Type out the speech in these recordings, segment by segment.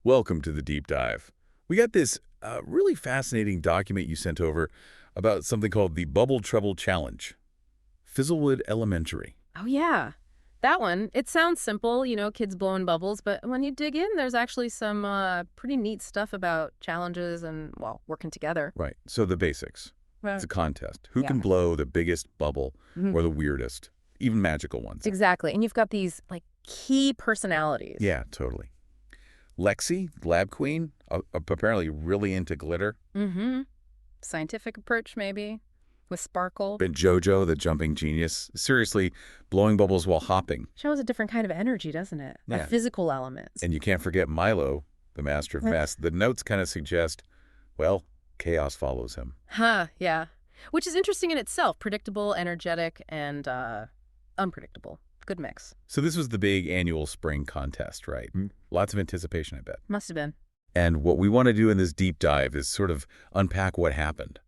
Welcome to the deep dive. We got this really fascinating document you sent over about something called the Bubble Trouble Challenge. Fizzlewood Elementary. Oh, yeah. That one. It sounds simple, kids blowing bubbles, but when you dig in, there's actually some pretty neat stuff about challenges and, well, working together. Right. So the basics. It's Right. a contest. Who can Yeah. blow the biggest bubble Mhm. or the weirdest, even magical ones? Exactly. And you've got these, key personalities. Yeah, totally. Lexi, lab queen, apparently really into glitter. Mm-hmm. Scientific approach, maybe, with sparkle. And Jojo, the jumping genius, seriously blowing bubbles while hopping. Shows a different kind of energy, doesn't it? Yeah. A physical element. And you can't forget Milo, the master of mess. The notes kind of suggest, well, chaos follows him. Yeah. Which is interesting in itself. Predictable, energetic, and unpredictable. Good mix. So this was the big annual spring contest, right? Lots of anticipation, I bet. Must have been. And what we want to do in this deep dive is sort of unpack what happened.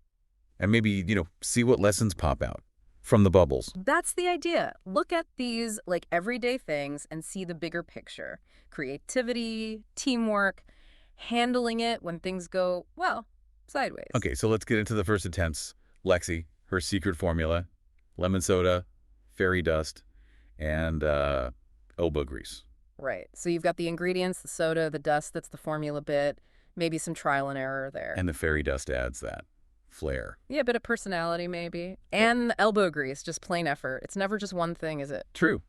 And maybe, see what lessons pop out from the bubbles. That's the idea. Look at these everyday things and see the bigger picture. Creativity, teamwork, handling it when things go, well, sideways. Okay, so let's get into the first attempts. Lexi, her secret formula, lemon soda, fairy dust, and elbow grease. Right. So you've got the ingredients, the soda, the dust, that's the formula bit, maybe some trial and error there. And the fairy dust adds that flair. Yeah, a bit of personality maybe. And the elbow grease, just plain effort. It's never just one thing, is it? True.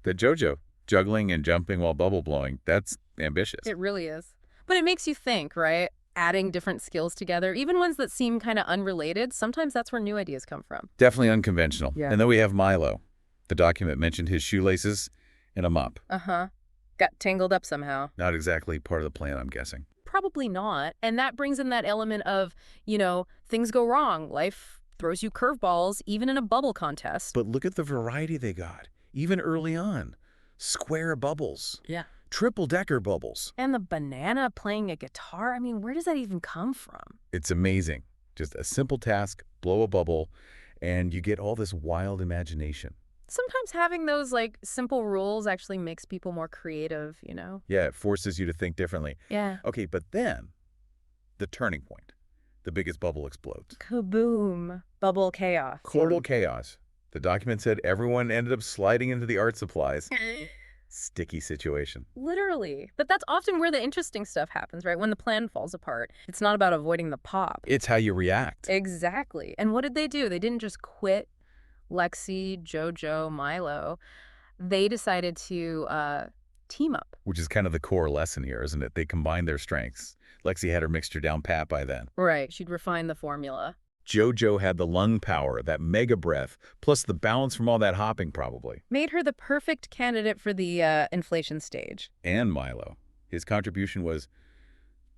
The Jojo, juggling and jumping while bubble blowing, that's ambitious. It really is. But it makes you think, right? Adding different skills together, even ones that seem kind of unrelated, sometimes that's where new ideas come from. Definitely unconventional. Yeah. And then we have Milo. The document mentioned his shoelaces and a mop. Uh-huh. Got tangled up somehow. Not exactly part of the plan, I'm guessing. Probably not. And that brings in that element of, things go wrong. Life throws you curveballs, even in a bubble contest. But look at the variety they got, even early on. Square bubbles. Yeah. Triple-decker bubbles. And the banana playing a guitar, I mean, where does that even come from? It's amazing. Just a simple task, blow a bubble, and you get all this wild imagination. Sometimes having those, simple rules actually makes people more creative, Yeah, it forces you to think differently. Yeah. Okay, but then, the turning point. The biggest bubble explodes. Kaboom. Bubble chaos. Total chaos. The document said everyone ended up sliding into the art supplies. Sticky situation. Literally. But that's often where the interesting stuff happens, right? When the plan falls apart. It's not about avoiding the pop. It's how you react. Exactly. And what did they do? They didn't just quit. Lexi, Jojo, Milo. They decided to team up. Which is kind of the core lesson here, isn't it? They combined their strengths. Lexi had her mixture down pat by then. Right. She'd refine the formula. Jojo had the lung power, that mega breath, plus the balance from all that hopping probably. Made her the perfect candidate for the inflation stage. And Milo. His contribution was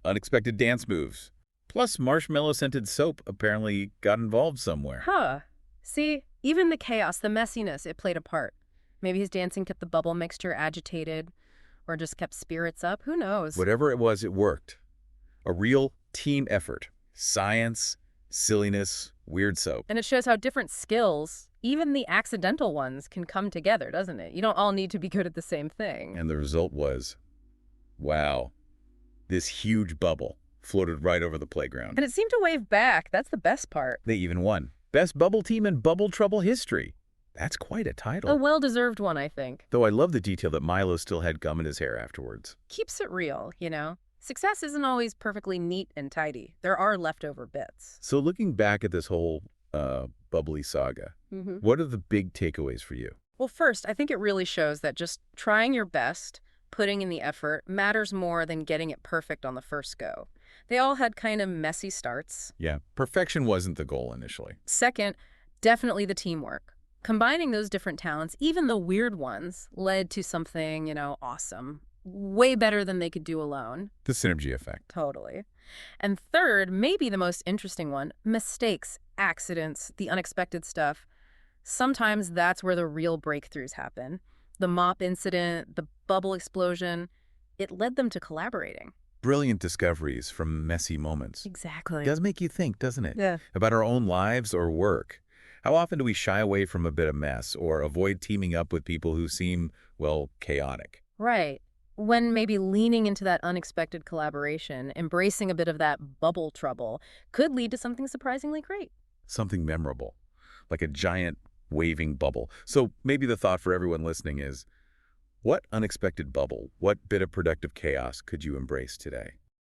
unexpected dance moves. Plus marshmallow-scented soap apparently got involved somewhere. Huh. See, even the chaos, the messiness, it played a part. Maybe his dancing kept the bubble mixture agitated or just kept spirits up. Who knows? Whatever it was, it worked. A real team effort. Science, silliness, weird soap. And it shows how different skills, even the accidental ones, can come together, doesn't it? You don't all need to be good at the same thing. And the result was, wow, this huge bubble floated right over the playground. And it seemed to wave back. That's the best part. They even won. Best bubble team in Bubble Trouble history. That's quite a title. A well-deserved one, I think. Though I love the detail that Milo still had gum in his hair afterwards. Keeps it real, Success isn't always perfectly neat and tidy. There are leftover bits. So looking back at this whole bubbly saga, what are the big takeaways for you? Well, first, I think it really shows that just trying your best, putting in the effort, matters more than getting it perfect on the first go. They all had kind of messy starts. Yeah, perfection wasn't the goal initially. Second, definitely the teamwork. Combining those different talents, even the weird ones, led to something, awesome. Way better than they could do alone. The synergy effect. Totally. And third, maybe the most interesting one, mistakes, accidents, the unexpected stuff. Sometimes that's where the real breakthroughs happen. The mop incident, the bubble explosion, it led them to collaborating. Brilliant discoveries from messy moments. Exactly. It does make you think, doesn't it? Yeah. About our own lives or work. How often do we shy away from a bit of mess or avoid teaming up with people who seem, well, chaotic? Right. when maybe leaning into that unexpected collaboration, embracing a bit of that bubble trouble, could lead to something surprisingly great. Something memorable, like a giant waving bubble. So maybe the thought for everyone listening is, what unexpected bubble, what bit of productive chaos could you embrace today?